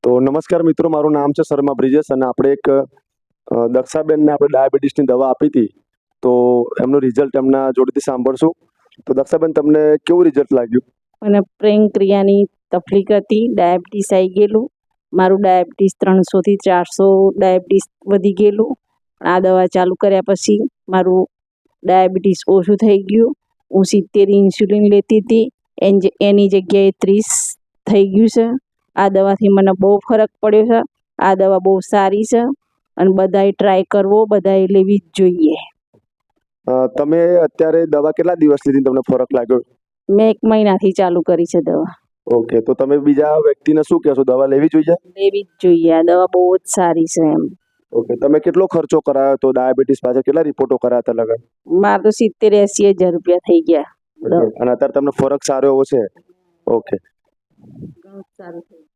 તો નમસ્કાર મિત્રો, મારું નામ છે શર્મા બ્રિજેશ અને આપણે એક દક્ષાબેનને આપણે ડાયાબિટીસની દવા આપી હતી, તો એમનું રિઝલ્ટ એમના જોડેથી સાંભળશું. તો દક્ષાબેન, તમને કેવું રિઝલ્ટ લાગ્યું? મને પ્રેંક્રિયાની તકલીફ હતી, ડાયાબિટીસ આવી ગયેલું. મારું ડાયાબિટીસ 300 થી 400 ડાયાબિટીસ વધી ગયેલું. આ દવા ચાલુ કર્યા પછી મારું ડાયાબિટીસ ઓછું થઈ ગયું. હું 70 ઇન્સ્યુલિન લેતી હતી, એની જગ્યાએ 30 થઈ ગયું છે. આ દવાથી મને બહુ ફરક પડ્યો છે. આ દવા બહુ સારી છે અને બધાએ ટ્રાય કરવો, બધાએ લેવી જ જોઈએ. તમે અત્યારે દવા કેટલા દિવસ લીધી, તમને ફરક લાગ્યો? મેં 1 મહિનાથી ચાલુ કરી છે દવા. ઓકે, તો તમે બીજા વ્યક્તિને શું કહેશો, દવા લેવી જોઈએ? લેવી જ જોઈએ, આ દવા બહુ જ સારી છે એમ. ઓકે, તમે કેટલો ખર્ચો કરાયો તો ડાયાબિટીસ પાછળ? કેટલા રિપોર્ટો કરાયા હતા લગન? મારે તો 70-80 હજાર રૂપિયા થઈ ગયા. અને અત્યારે તમને ફરક સારો એવો છે? ઓકે, ઘણું સારું થઈ ગયું.